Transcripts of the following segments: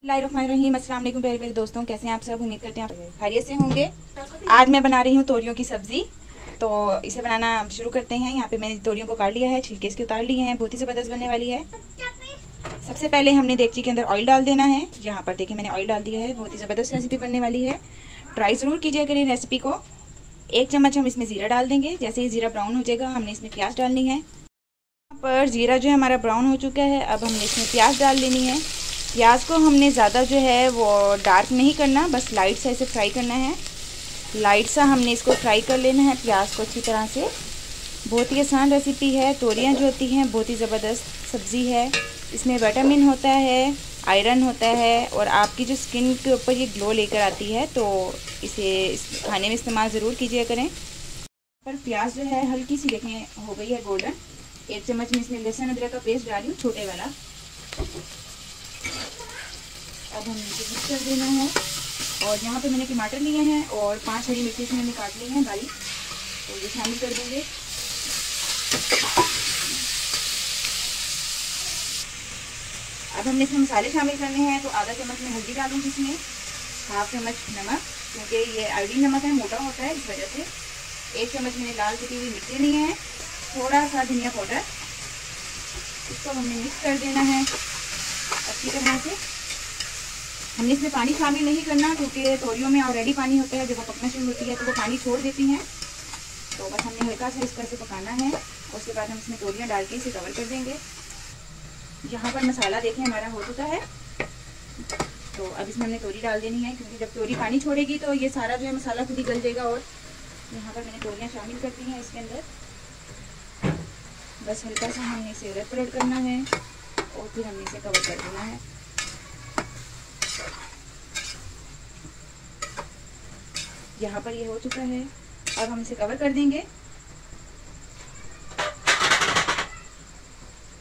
बिस्मिल्लाहिर्रहमानिर्रहीम। अस्सलाम वालेकुम प्यारे प्यारे दोस्तों, कैसे हैं आप सब। उम्मीद करते हैं आप खैरियत से होंगे। आज मैं बना रही हूँ तोरियों की सब्ज़ी। तो इसे बनाना शुरू करते हैं। यहाँ पे मैंने तोरियों को काट लिया है, छिलके इसके उतार लिए हैं। बहुत ही ज़बरदस्त बनने वाली है। सबसे पहले हमने देगची के अंदर ऑयल डाल देना है। यहाँ पर देखिए मैंने ऑयल डाल दिया है। बहुत ही ज़बरदस्त रेसिपी बनने वाली है, ट्राई ज़रूर कीजिए करें रेसिपी को। 1 चम्मच हम इसमें ज़ीरा डाल देंगे। जैसे ही ज़ीरा ब्राउन हो जाएगा हमने इसमें प्याज डालनी है। यहाँ पर ज़ीरा जो है हमारा ब्राउन हो चुका है। अब हमने इसमें प्याज डाल लेनी है। प्याज को हमने ज़्यादा जो है वो डार्क नहीं करना, बस लाइट सा इसे फ्राई करना है। लाइट सा हमने इसको फ्राई कर लेना है प्याज को अच्छी तरह से। बहुत ही आसान रेसिपी है। तोरियां जो होती हैं बहुत ही ज़बरदस्त सब्ज़ी है। इसमें विटामिन होता है, आयरन होता है और आपकी जो स्किन के ऊपर ये ग्लो लेकर आती है। तो इसे खाने में इस्तेमाल ज़रूर कीजिए करें। पर प्याज जो है हल्की सी देखें हो गई है गोल्डन। 1 चम्मच में इसमें लहसुन अदरक का पेस्ट डाली हूँ, छोटे वाला। अब हम इसे मिक्स कर देना है। और यहाँ पे मैंने टमाटर लिए हैं और 5 हरी मिर्ची इसमें मैंने काट ली हैं बारीक, तो ये शामिल कर देंगे। अब हमने इसमें मसाले शामिल करने हैं। तो आधा चम्मच में हल्दी डालूंगी इसमें, 1/2 चम्मच नमक, क्योंकि ये आयोडीन नमक है, मोटा होता है इस वजह से। 1 चम्मच मैंने लाल कुटी हुई मिर्ची लिए हैं, थोड़ा सा धनिया पाउडर। इसको हमने मिक्स कर देना है अच्छी तरह से। हमने इसमें पानी शामिल नहीं करना, क्योंकि तोरियों में ऑलरेडी पानी होता है। जब वो पकना शुरू होती है तो वो पानी छोड़ देती हैं। तो बस हमने हल्का सा इस तरह से पकाना है। उसके बाद हम इसमें तोरियां डाल के इसे कवर कर देंगे। यहाँ पर मसाला देखें हमारा हो चुका है। तो अब इसमें हमने तोरी डाल देनी है, क्योंकि जब तोरी पानी छोड़ेगी तो ये सारा जो है मसाला खुद ही गल जाएगा। और यहाँ पर मैंने तोरियाँ शामिल कर दी हैं इसके अंदर। बस हल्का सा हमने इसे उलट पलट करना है और फिर हमने इसे कवर कर देना है। यहाँ पर ये हो चुका है। अब हम इसे कवर कर देंगे।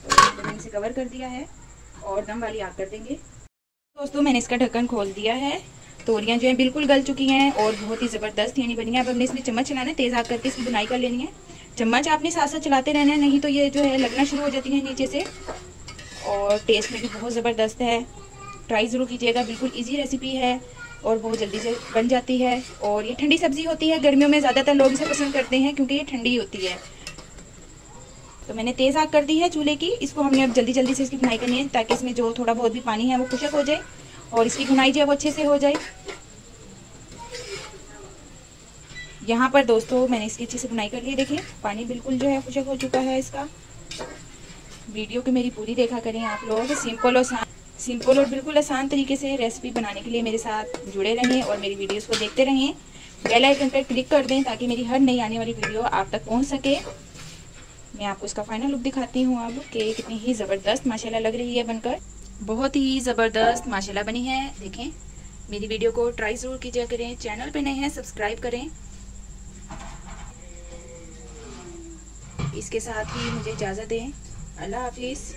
तो मैंने इसे कवर कर दिया है और दम वाली आग कर देंगे। दोस्तों मैंने इसका ढक्कन खोल दिया है। तोरियां जो है बिल्कुल गल चुकी हैं और बहुत ही ज़बरदस्त यानी बनी है। अब हमने इसमें चम्मच चलाना है, तेज़ आग करके इसकी बुनाई कर लेनी है। चम्मच आपने साथ साथ चलाते रहना है, नहीं तो ये जो है लगना शुरू हो जाती है नीचे से। और टेस्ट में भी बहुत ज़बरदस्त है, ट्राई ज़रूर कीजिएगा। बिल्कुल ईजी रेसिपी है और बहुत जल्दी से बन जाती है। और ये ठंडी सब्जी होती है, गर्मियों में ज़्यादातर लोग इसे पसंद करते हैं क्योंकि ये ठंडी होती है। तो मैंने तेज़ आग कर दी है चूल्हे की। इसको हमने अब जल्दी जल्दी से इसकी भुनाई करनी है, ताकि इसमें जो थोड़ा बहुत भी पानी है वो खुशक हो जाए और इसकी भुनाई जो है वो अच्छे से हो जाए। यहाँ पर दोस्तों मैंने इसकी अच्छे से भुनाई कर ली। देखिए पानी बिल्कुल जो है खुशक हो चुका है इसका। वीडियो को मेरी पूरी देखा करें आप लोग। सिंपल और बिल्कुल आसान तरीके से रेसिपी बनाने के लिए मेरे साथ जुड़े रहें और मेरी वीडियोस को देखते रहें। बेल आइकन पर क्लिक कर दें ताकि मेरी हर नई आने वाली वीडियो आप तक पहुंच सके। मैं आपको इसका फाइनल लुक दिखाती हूँ अब कि कितनी ही ज़बरदस्त माशाल्लाह लग रही है बनकर। बहुत ही ज़बरदस्त माशाल्लाह बनी है। देखें मेरी वीडियो को ट्राई ज़रूर कीजिए करें। चैनल पे नए हैं सब्सक्राइब करें। इसके साथ ही मुझे इजाज़त दें। अल्लाह हाफिज़।